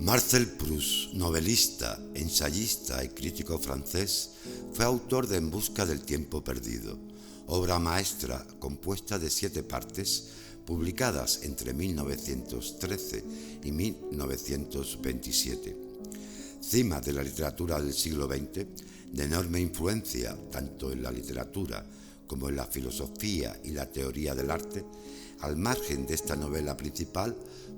Marcel Proust, novelista, ensayista y crítico francés, fue autor de En busca del tiempo perdido, obra maestra compuesta de 7 partes, publicadas entre 1913 y 1927. Cima de la literatura del siglo XX, de enorme influencia tanto en la literatura como en la filosofía y la teoría del arte, al margen de esta novela principal,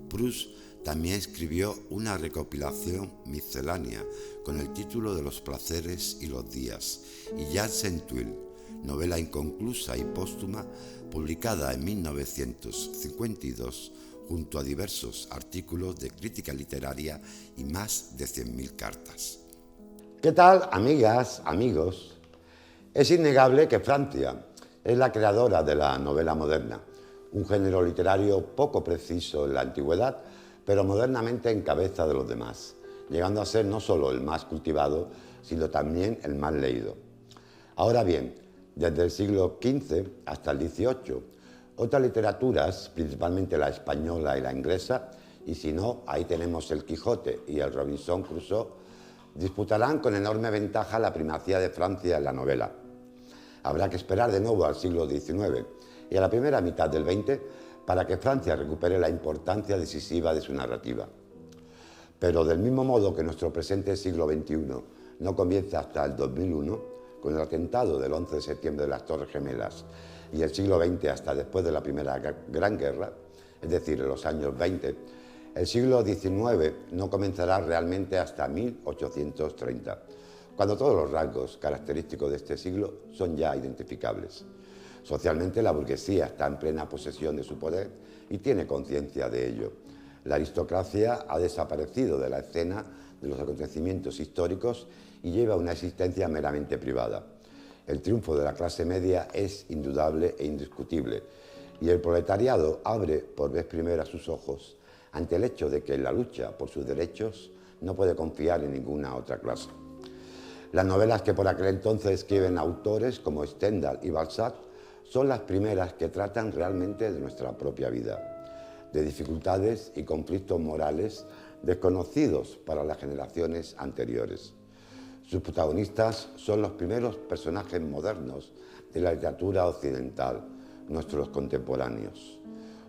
Proust también escribió una recopilación miscelánea con el título de Los placeres y los días, y Jazz en Tuile, novela inconclusa y póstuma, publicada en 1952 junto a diversos artículos de crítica literaria y más de 100.000 cartas. ¿Qué tal, amigas, amigos? Es innegable que Francia es la creadora de la novela moderna, un género literario poco preciso en la antigüedad, pero modernamente en cabeza de los demás, llegando a ser no solo el más cultivado, sino también el más leído. Ahora bien, desde el siglo XV hasta el XVIII, otras literaturas, principalmente la española y la inglesa, y si no, ahí tenemos el Quijote y el Robinson Crusoe, disputarán con enorme ventaja la primacía de Francia en la novela. Habrá que esperar de nuevo al siglo XIX y a la primera mitad del XX para que Francia recupere la importancia decisiva de su narrativa. Pero del mismo modo que nuestro presente siglo XXI no comienza hasta el 2001, con el atentado del 11 de septiembre de las Torres Gemelas, y el siglo XX hasta después de la Primera Gran Guerra, es decir, en los años 20, el siglo XIX no comenzará realmente hasta 1830, cuando todos los rasgos característicos de este siglo son ya identificables. Socialmente, la burguesía está en plena posesión de su poder y tiene conciencia de ello. La aristocracia ha desaparecido de la escena de los acontecimientos históricos y lleva una existencia meramente privada. El triunfo de la clase media es indudable e indiscutible, y el proletariado abre por vez primera sus ojos ante el hecho de que en la lucha por sus derechos no puede confiar en ninguna otra clase. Las novelas que por aquel entonces escriben autores como Stendhal y Balzac son las primeras que tratan realmente de nuestra propia vida, de dificultades y conflictos morales desconocidos para las generaciones anteriores. Sus protagonistas son los primeros personajes modernos de la literatura occidental, nuestros contemporáneos.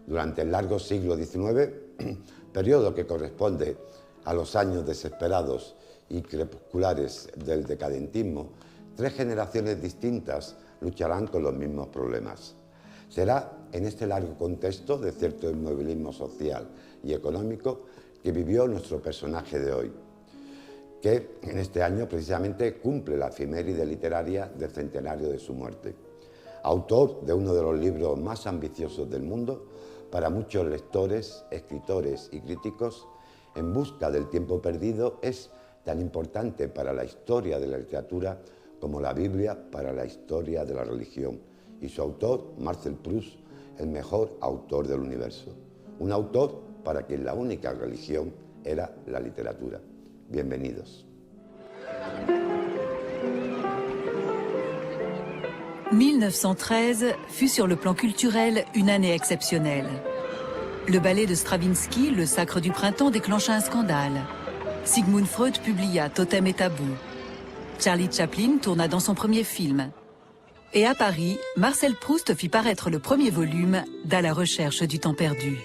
Durante el largo siglo XIX, periodo que corresponde a los años desesperados y crepusculares del decadentismo, 3 generaciones distintas lucharán con los mismos problemas. Será en este largo contexto de cierto inmovilismo social y económico que vivió nuestro personaje de hoy, que en este año precisamente cumple la efeméride literaria del centenario de su muerte. Autor de uno de los libros más ambiciosos del mundo, para muchos lectores, escritores y críticos, En busca del tiempo perdido es tan importante para la historia de la literatura como la Biblia para la historia de la religión, y su autor, Marcel Proust, el mejor autor del universo. Un autor para quien la única religión era la literatura. Bienvenidos. 1913 fut sur le plan culturel une année exceptionnelle. Le ballet de Stravinsky, Le Sacre du Printemps, déclencha un scandale. Sigmund Freud publia Totem et Tabou. Charlie Chaplin tourna dans son premier film. Et à Paris, Marcel Proust fit paraître le premier volume d'À la recherche du temps perdu.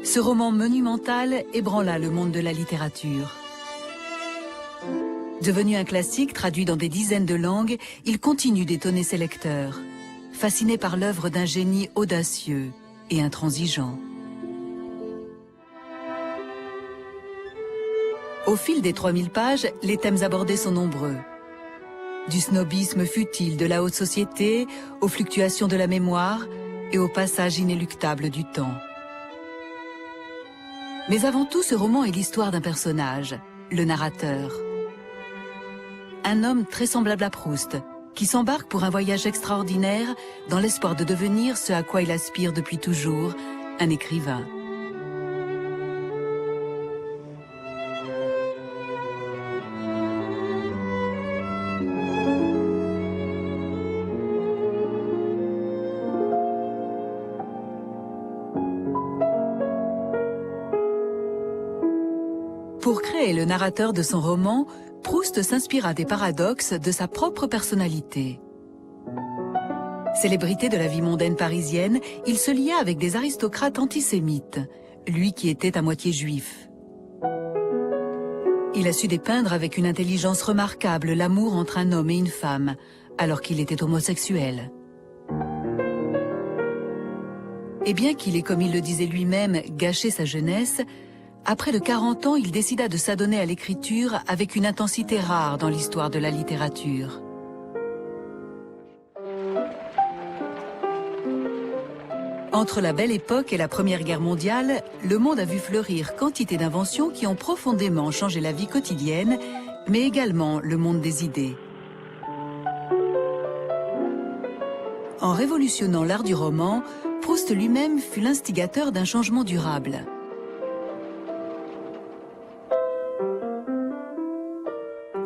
Ce roman monumental ébranla le monde de la littérature. Devenu un classique traduit dans des dizaines de langues, il continue d'étonner ses lecteurs, fasciné par l'œuvre d'un génie audacieux et intransigeant. Au fil des 3000 pages, les thèmes abordés sont nombreux. Du snobisme futile de la haute société, aux fluctuations de la mémoire et au passage inéluctable du temps. Mais avant tout, ce roman est l'histoire d'un personnage, le narrateur. Un homme très semblable à Proust, qui s'embarque pour un voyage extraordinaire dans l'espoir de devenir ce à quoi il aspire depuis toujours, un écrivain. Pour créer le narrateur de son roman, Proust s'inspira des paradoxes de sa propre personnalité. Célébrité de la vie mondaine parisienne, il se lia avec des aristocrates antisémites, lui qui était à moitié juif. Il a su dépeindre avec une intelligence remarquable l'amour entre un homme et une femme, alors qu'il était homosexuel. Et bien qu'il ait, comme il le disait lui-même, gâché sa jeunesse, à près de 40 ans, il décida de s'adonner à l'écriture avec une intensité rare dans l'histoire de la littérature. Entre la Belle Époque et la Première Guerre mondiale, le monde a vu fleurir quantité d'inventions qui ont profondément changé la vie quotidienne, mais également le monde des idées. En révolutionnant l'art du roman, Proust lui-même fut l'instigateur d'un changement durable.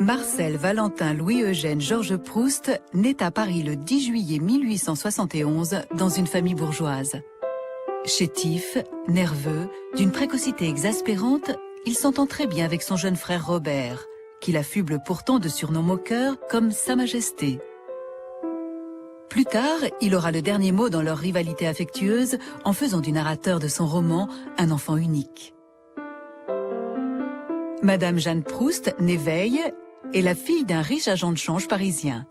Marcel Valentin Louis-Eugène Georges Proust naît à Paris le 10 juillet 1871 dans une famille bourgeoise. Chétif, nerveux, d'une précocité exaspérante, il s'entend très bien avec son jeune frère Robert, qu'il affuble pourtant de surnoms moqueurs comme Sa Majesté. Plus tard, il aura le dernier mot dans leur rivalité affectueuse en faisant du narrateur de son roman un enfant unique. Madame Jeanne Proust, née Veille, est la fille d'un riche agent de change parisien.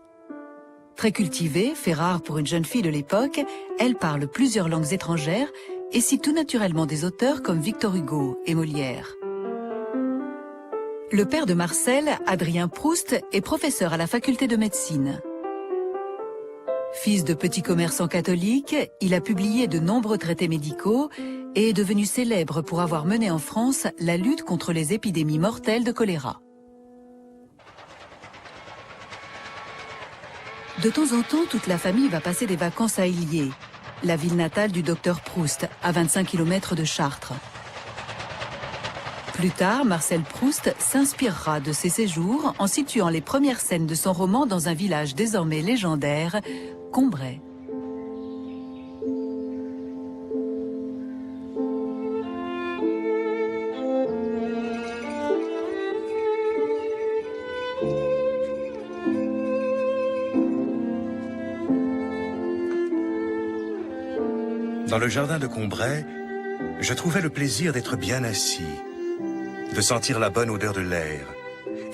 Très cultivée, fait rare pour une jeune fille de l'époque, elle parle plusieurs langues étrangères et cite tout naturellement des auteurs comme Victor Hugo et Molière. Le père de Marcel, Adrien Proust, est professeur à la faculté de médecine. Fils de petits commerçants catholiques, il a publié de nombreux traités médicaux et est devenu célèbre pour avoir mené en France la lutte contre les épidémies mortelles de choléra. De temps en temps, toute la famille va passer des vacances à Illiers, la ville natale du docteur Proust, à 25 km de Chartres. Plus tard, Marcel Proust s'inspirera de ces séjours en situant les premières scènes de son roman dans un village désormais légendaire, Combray. Dans le jardin de Combray, je trouvais le plaisir d'être bien assis, de sentir la bonne odeur de l'air,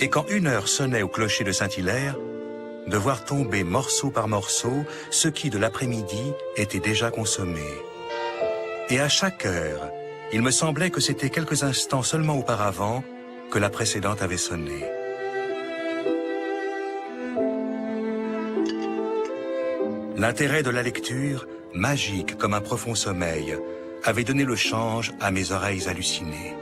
et quand 1 heure sonnait au clocher de Saint-Hilaire, de voir tomber morceau par morceau ce qui de l'après-midi était déjà consommé. Et à chaque heure, il me semblait que c'était quelques instants seulement auparavant que la précédente avait sonné. L'intérêt de la lecture, magique comme un profond sommeil, avait donné le change à mes oreilles hallucinées.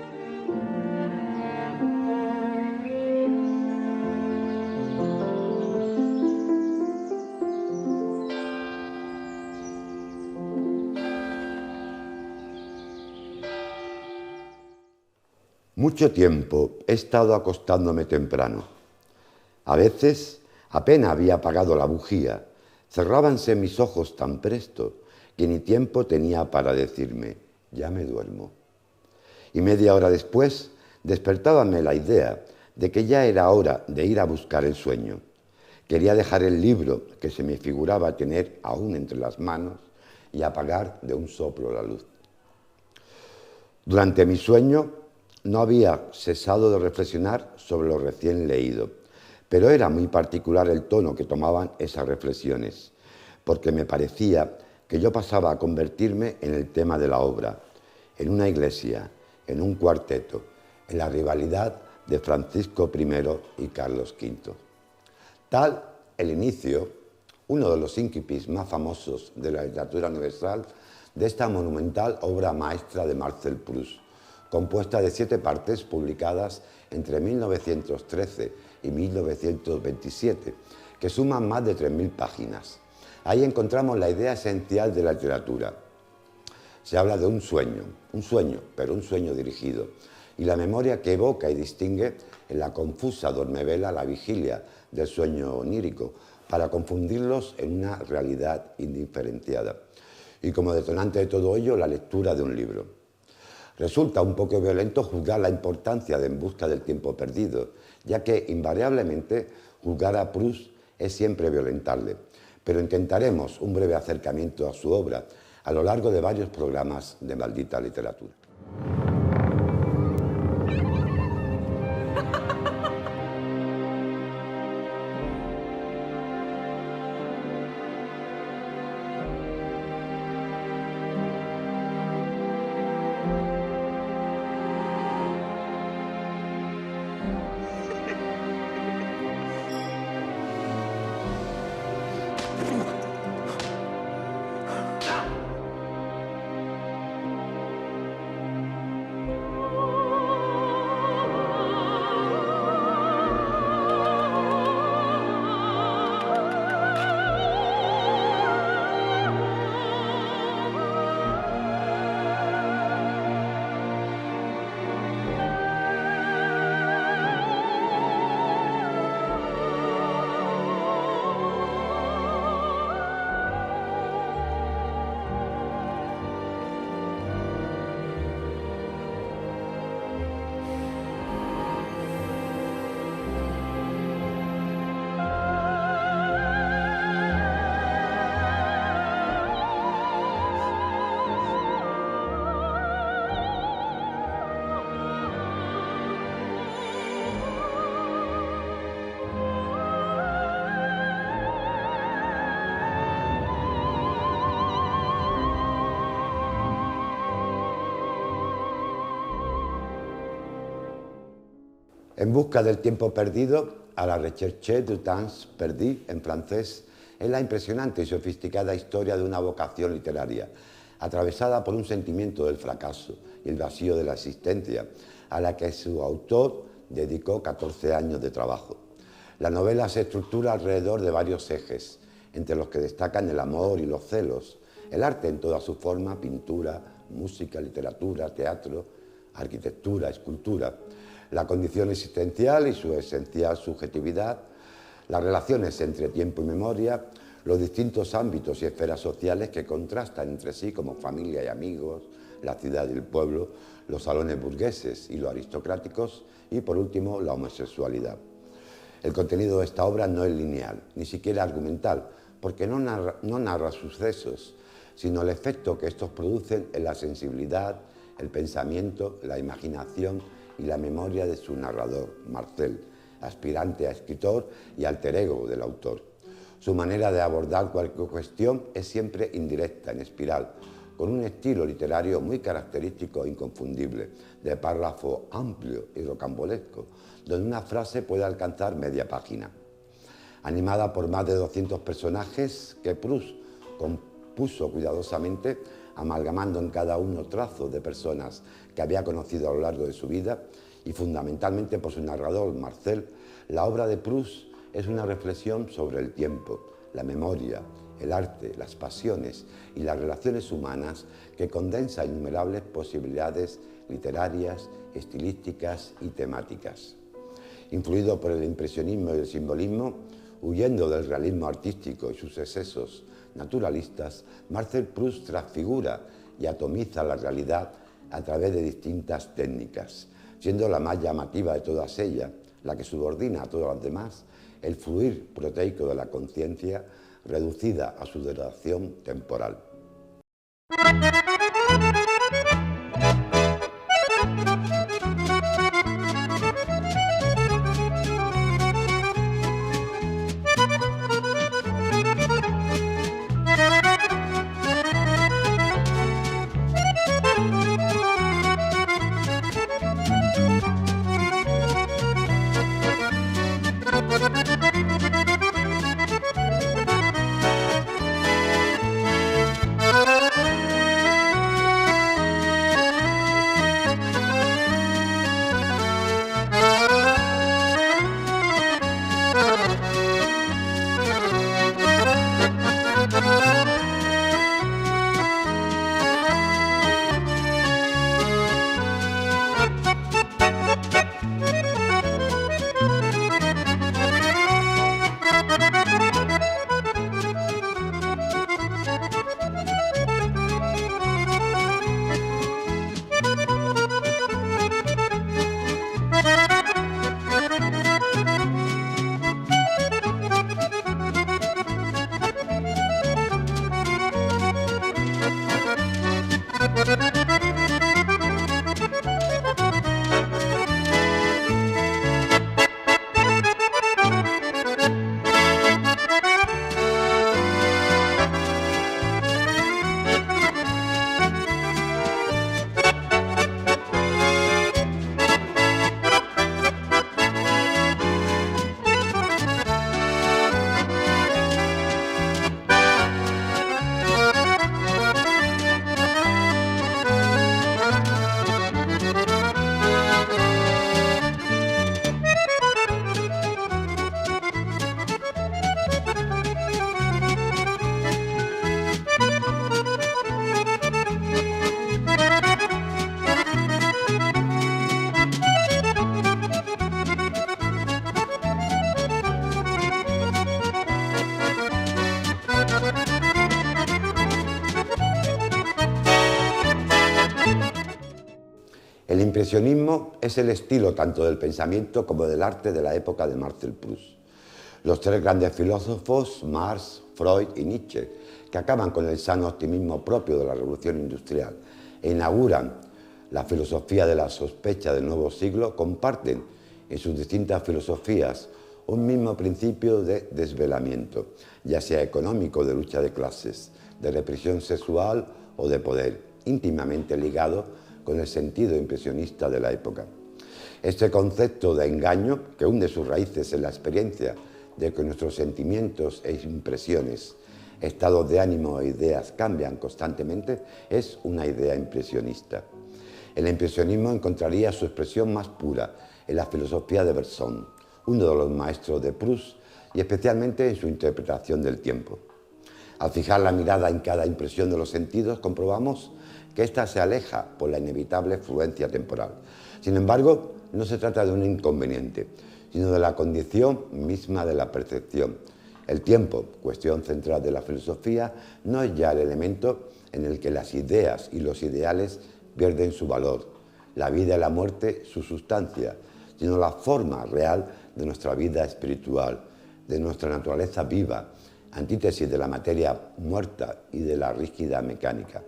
Mucho tiempo he estado acostándome temprano. A veces apenas había apagado la bujía. Cerrábanse mis ojos tan presto que ni tiempo tenía para decirme, ya me duermo. Y media hora después despertábame la idea de que ya era hora de ir a buscar el sueño. Quería dejar el libro que se me figuraba tener aún entre las manos y apagar de un soplo la luz. Durante mi sueño no había cesado de reflexionar sobre lo recién leído, pero era muy particular el tono que tomaban esas reflexiones, porque me parecía que yo pasaba a convertirme en el tema de la obra, en una iglesia, en un cuarteto, en la rivalidad de Francisco I y Carlos V. Tal el inicio, uno de los ínquipis más famosos de la literatura universal, de esta monumental obra maestra de Marcel Proust, compuesta de 7 partes publicadas entre 1913 y 1927, que suman más de 3.000 páginas. Ahí encontramos la idea esencial de la literatura. Se habla de un sueño, pero un sueño dirigido, y la memoria que evoca y distingue en la confusa dormevela la vigilia del sueño onírico, para confundirlos en una realidad indiferenciada. Y como detonante de todo ello, la lectura de un libro. Resulta un poco violento juzgar la importancia de En busca del tiempo perdido, ya que invariablemente juzgar a Proust es siempre violentarle, pero intentaremos un breve acercamiento a su obra a lo largo de varios programas de Maldita Literatura. En busca del tiempo perdido, a la recherche du temps perdu en francés, es la impresionante y sofisticada historia de una vocación literaria, atravesada por un sentimiento del fracaso y el vacío de la existencia, a la que su autor dedicó 14 años de trabajo. La novela se estructura alrededor de varios ejes, entre los que destacan el amor y los celos, el arte en toda su forma, pintura, música, literatura, teatro, arquitectura, escultura, la condición existencial y su esencial subjetividad, las relaciones entre tiempo y memoria, los distintos ámbitos y esferas sociales que contrastan entre sí como familia y amigos, la ciudad y el pueblo, los salones burgueses y los aristocráticos y, por último, la homosexualidad. El contenido de esta obra no es lineal, ni siquiera argumental, porque no narra sucesos, sino el efecto que estos producen en la sensibilidad, el pensamiento, la imaginación y la memoria de su narrador, Marcel, aspirante a escritor y alter ego del autor. Su manera de abordar cualquier cuestión es siempre indirecta, en espiral, con un estilo literario muy característico e inconfundible, de párrafo amplio y rocambolesco, donde una frase puede alcanzar media página. Animada por más de 200 personajes que Proust compuso cuidadosamente, amalgamando en cada uno trazos de personas que había conocido a lo largo de su vida, y fundamentalmente por su narrador, Marcel, la obra de Proust es una reflexión sobre el tiempo, la memoria, el arte, las pasiones y las relaciones humanas que condensa innumerables posibilidades literarias, estilísticas y temáticas. Influido por el impresionismo y el simbolismo, huyendo del realismo artístico y sus excesos naturalistas, Marcel Proust transfigura y atomiza la realidad a través de distintas técnicas, siendo la más llamativa de todas ellas, la que subordina a todas las demás, el fluir proteico de la conciencia reducida a su duración temporal. El impresionismo es el estilo tanto del pensamiento como del arte de la época de Marcel Proust. Los tres grandes filósofos, Marx, Freud y Nietzsche, que acaban con el sano optimismo propio de la revolución industrial e inauguran la filosofía de la sospecha del nuevo siglo, comparten en sus distintas filosofías un mismo principio de desvelamiento, ya sea económico, de lucha de clases, de represión sexual o de poder, íntimamente ligado con el sentido impresionista de la época. Este concepto de engaño, que hunde sus raíces en la experiencia de que nuestros sentimientos e impresiones, estados de ánimo e ideas cambian constantemente, es una idea impresionista. El impresionismo encontraría su expresión más pura en la filosofía de Bergson, uno de los maestros de Proust, y especialmente en su interpretación del tiempo. Al fijar la mirada en cada impresión de los sentidos, comprobamos que ésta se aleja por la inevitable fluencia temporal. Sin embargo, no se trata de un inconveniente, sino de la condición misma de la percepción. El tiempo, cuestión central de la filosofía, no es ya el elemento en el que las ideas y los ideales pierden su valor, la vida y la muerte su sustancia, sino la forma real de nuestra vida espiritual, de nuestra naturaleza viva, antítesis de la materia muerta y de la rígida mecánica.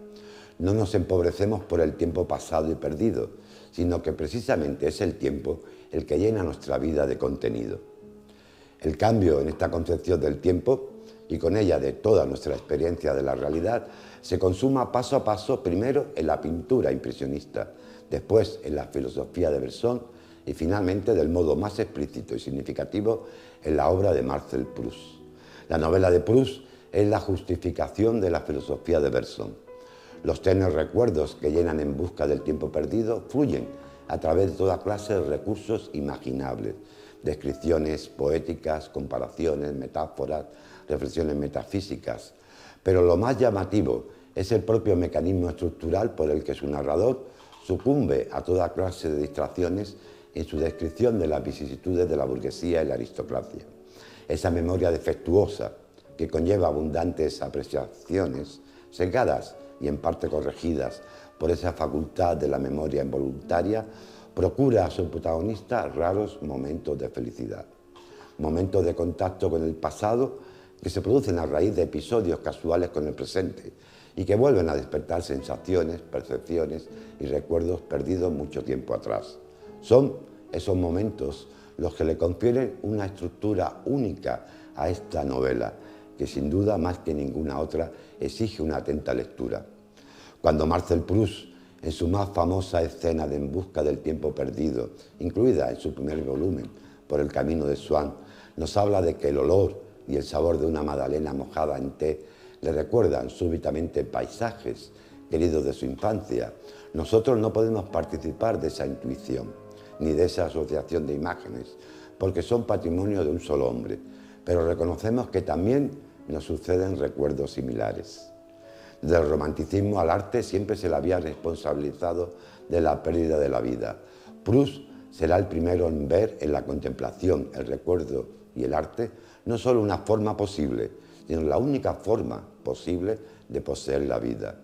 No nos empobrecemos por el tiempo pasado y perdido, sino que precisamente es el tiempo el que llena nuestra vida de contenido. El cambio en esta concepción del tiempo y con ella de toda nuestra experiencia de la realidad se consuma paso a paso, primero en la pintura impresionista, después en la filosofía de Bergson y finalmente, del modo más explícito y significativo, en la obra de Marcel Proust. La novela de Proust es la justificación de la filosofía de Bergson. Los tenues recuerdos que llenan En busca del tiempo perdido fluyen a través de toda clase de recursos imaginables, descripciones poéticas, comparaciones, metáforas, reflexiones metafísicas. Pero lo más llamativo es el propio mecanismo estructural por el que su narrador sucumbe a toda clase de distracciones en su descripción de las vicisitudes de la burguesía y la aristocracia. Esa memoria defectuosa que conlleva abundantes apreciaciones, sesgadas y en parte corregidas por esa facultad de la memoria involuntaria, procura a su protagonista raros momentos de felicidad, momentos de contacto con el pasado que se producen a raíz de episodios casuales con el presente y que vuelven a despertar sensaciones, percepciones y recuerdos perdidos mucho tiempo atrás. Son esos momentos los que le confieren una estructura única a esta novela, que sin duda, más que ninguna otra, exige una atenta lectura. Cuando Marcel Proust, en su más famosa escena de En busca del tiempo perdido, incluida en su primer volumen, Por el camino de Swann, nos habla de que el olor y el sabor de una magdalena mojada en té le recuerdan súbitamente paisajes queridos de su infancia, nosotros no podemos participar de esa intuición, ni de esa asociación de imágenes, porque son patrimonio de un solo hombre, pero reconocemos que también nos suceden recuerdos similares. Del romanticismo al arte siempre se le había responsabilizado de la pérdida de la vida. Proust será el primero en ver en la contemplación, el recuerdo y el arte no solo una forma posible, sino la única forma posible de poseer la vida.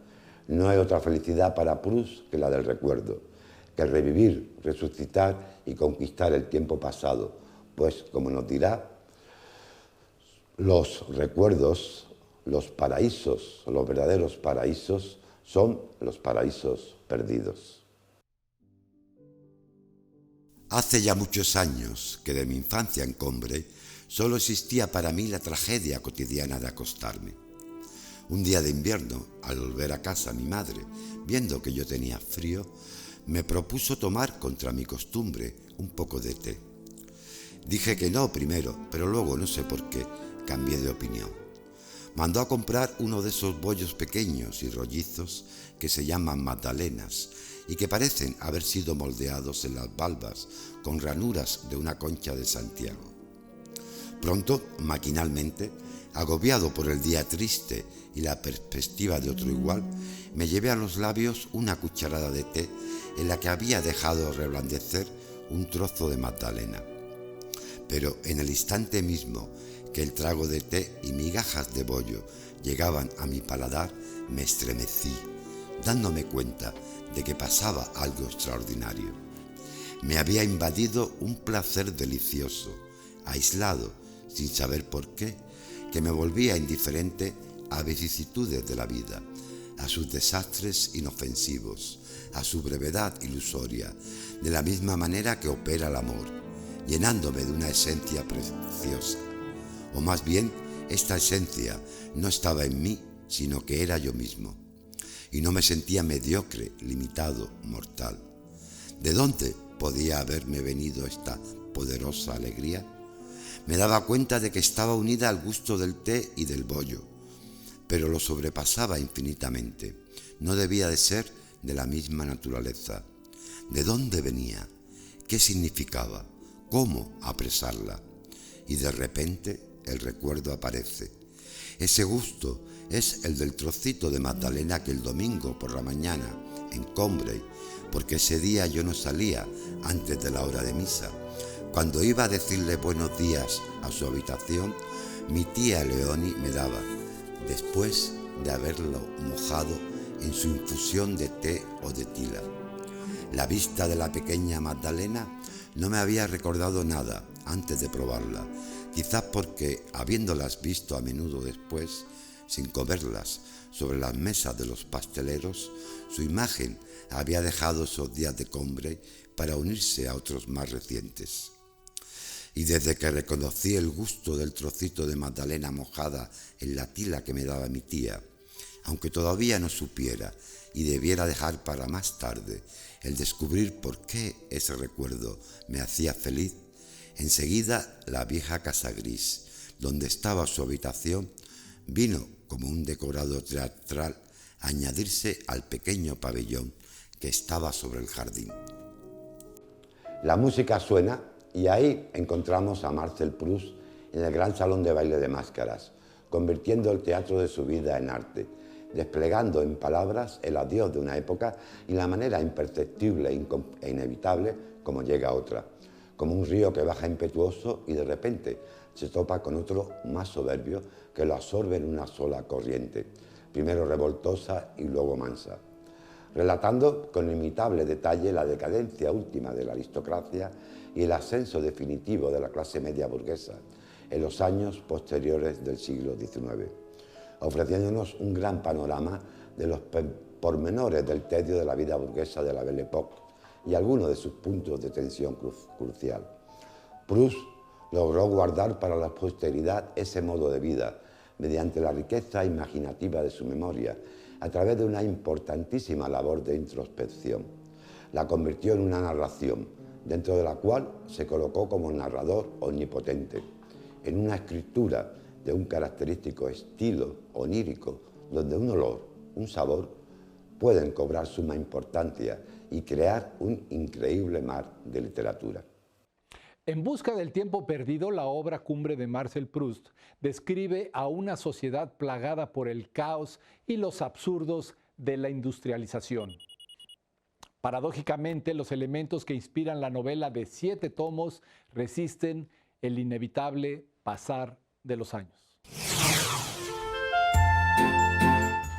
No hay otra felicidad para Proust que la del recuerdo, que revivir, resucitar y conquistar el tiempo pasado, pues, como nos dirá, los recuerdos, los paraísos, los verdaderos paraísos, son los paraísos perdidos. Hace ya muchos años que de mi infancia en Combre solo existía para mí la tragedia cotidiana de acostarme. Un día de invierno, al volver a casa, mi madre, viendo que yo tenía frío, me propuso tomar, contra mi costumbre, un poco de té. Dije que no primero, pero luego, no sé por qué, cambié de opinión. Mandó a comprar uno de esos bollos pequeños y rollizos que se llaman magdalenas y que parecen haber sido moldeados en las valvas con ranuras de una concha de Santiago. Pronto, maquinalmente, agobiado por el día triste y la perspectiva de otro igual, me llevé a los labios una cucharada de té en la que había dejado reblandecer un trozo de magdalena. Pero en el instante mismo que el trago de té y migajas de bollo llegaban a mi paladar, me estremecí, dándome cuenta de que pasaba algo extraordinario. Me había invadido un placer delicioso, aislado, sin saber por qué, que me volvía indiferente a vicisitudes de la vida, a sus desastres inofensivos, a su brevedad ilusoria, de la misma manera que opera el amor, llenándome de una esencia preciosa. O más bien, esta esencia no estaba en mí, sino que era yo mismo. Y no me sentía mediocre, limitado, mortal. ¿De dónde podía haberme venido esta poderosa alegría? Me daba cuenta de que estaba unida al gusto del té y del bollo, pero lo sobrepasaba infinitamente. No debía de ser de la misma naturaleza. ¿De dónde venía? ¿Qué significaba? ¿Cómo apresarla? Y de repente el recuerdo aparece. Ese gusto es el del trocito de magdalena que el domingo por la mañana, en Combray, porque ese día yo no salía antes de la hora de misa, cuando iba a decirle buenos días a su habitación, mi tía Leoni me daba, después de haberlo mojado en su infusión de té o de tila. La vista de la pequeña Magdalena no me había recordado nada antes de probarla, quizás porque, habiéndolas visto a menudo después, sin comerlas, sobre las mesas de los pasteleros, su imagen había dejado esos días de Combray para unirse a otros más recientes. Y desde que reconocí el gusto del trocito de magdalena mojada en la tila que me daba mi tía, aunque todavía no supiera y debiera dejar para más tarde el descubrir por qué ese recuerdo me hacía feliz, enseguida la vieja casa gris, donde estaba su habitación, vino como un decorado teatral a añadirse al pequeño pabellón que estaba sobre el jardín. La música suena y ahí encontramos a Marcel Proust en el gran salón de baile de máscaras, convirtiendo el teatro de su vida en arte, desplegando en palabras el adiós de una época y la manera imperceptible e inevitable como llega otra, como un río que baja impetuoso y de repente se topa con otro más soberbio que lo absorbe en una sola corriente, primero revoltosa y luego mansa, relatando con inimitable detalle la decadencia última de la aristocracia y el ascenso definitivo de la clase media burguesa en los años posteriores del siglo XIX, ofreciéndonos un gran panorama de los pormenores del tedio de la vida burguesa de la Belle Époque y algunos de sus puntos de tensión crucial. Proust logró guardar para la posteridad ese modo de vida mediante la riqueza imaginativa de su memoria, a través de una importantísima labor de introspección. La convirtió en una narración, dentro de la cual se colocó como narrador omnipotente, en una escritura de un característico estilo onírico, donde un olor, un sabor, pueden cobrar suma importancia y crear un increíble mar de literatura. En busca del tiempo perdido, la obra cumbre de Marcel Proust describe a una sociedad plagada por el caos y los absurdos de la industrialización. Paradójicamente, los elementos que inspiran la novela de 7 tomos resisten el inevitable pasar de los años.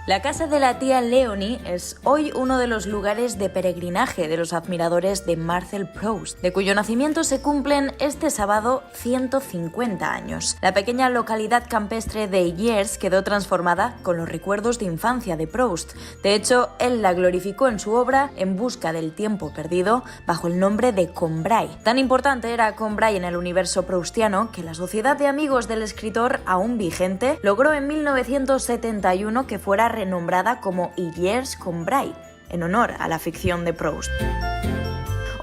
La casa de la tía Leonie es hoy uno de los lugares de peregrinaje de los admiradores de Marcel Proust, de cuyo nacimiento se cumplen este sábado 150 años. La pequeña localidad campestre de Illiers quedó transformada con los recuerdos de infancia de Proust. De hecho, él la glorificó en su obra En busca del tiempo perdido bajo el nombre de Combray. Tan importante era Combray en el universo proustiano que la Sociedad de Amigos del escritor, aún vigente, logró en 1971 que fuera renombrada como Illiers-Combray, en honor a la ficción de Proust.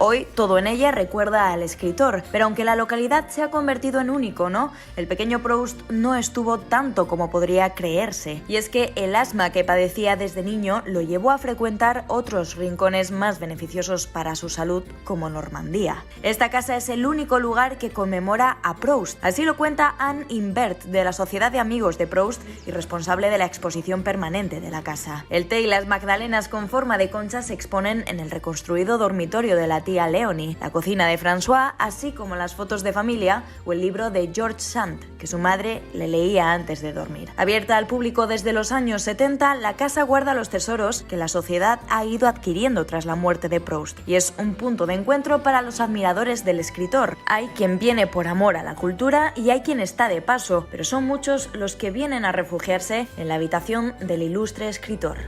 Hoy todo en ella recuerda al escritor, pero aunque la localidad se ha convertido en un icono, el pequeño Proust no estuvo tanto como podría creerse. Y es que el asma que padecía desde niño lo llevó a frecuentar otros rincones más beneficiosos para su salud, como Normandía. Esta casa es el único lugar que conmemora a Proust. Así lo cuenta Anne Imbert, de la Sociedad de Amigos de Proust y responsable de la exposición permanente de la casa. El té y las magdalenas con forma de concha se exponen en el reconstruido dormitorio de la tía tía Leonie, la cocina de François, así como las fotos de familia o el libro de George Sand, que su madre le leía antes de dormir. Abierta al público desde los años 70, la casa guarda los tesoros que la sociedad ha ido adquiriendo tras la muerte de Proust y es un punto de encuentro para los admiradores del escritor. Hay quien viene por amor a la cultura y hay quien está de paso, pero son muchos los que vienen a refugiarse en la habitación del ilustre escritor.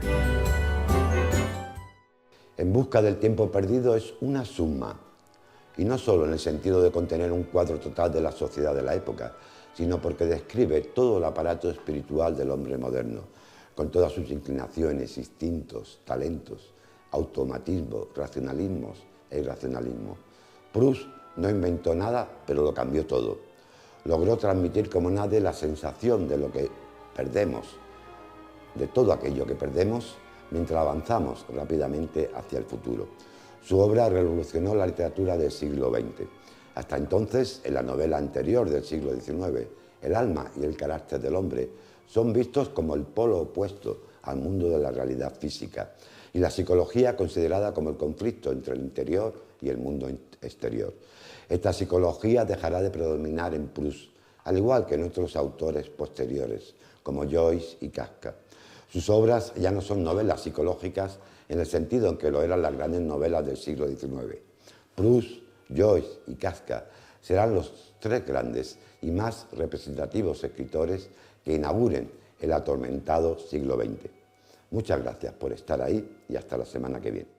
En busca del tiempo perdido es una suma, y no solo en el sentido de contener un cuadro total de la sociedad de la época, sino porque describe todo el aparato espiritual del hombre moderno, con todas sus inclinaciones, instintos, talentos, automatismos, racionalismos e irracionalismos. Proust no inventó nada, pero lo cambió todo. Logró transmitir como nadie la sensación de lo que perdemos, de todo aquello que perdemos mientras avanzamos rápidamente hacia el futuro. Su obra revolucionó la literatura del siglo XX. Hasta entonces, en la novela anterior del siglo XIX, el alma y el carácter del hombre son vistos como el polo opuesto al mundo de la realidad física, y la psicología considerada como el conflicto entre el interior y el mundo exterior. Esta psicología dejará de predominar en Proust, al igual que en otros autores posteriores, como Joyce y Kafka. Sus obras ya no son novelas psicológicas en el sentido en que lo eran las grandes novelas del siglo XIX. Proust, Joyce y Kafka serán los tres grandes y más representativos escritores que inauguren el atormentado siglo XX. Muchas gracias por estar ahí y hasta la semana que viene.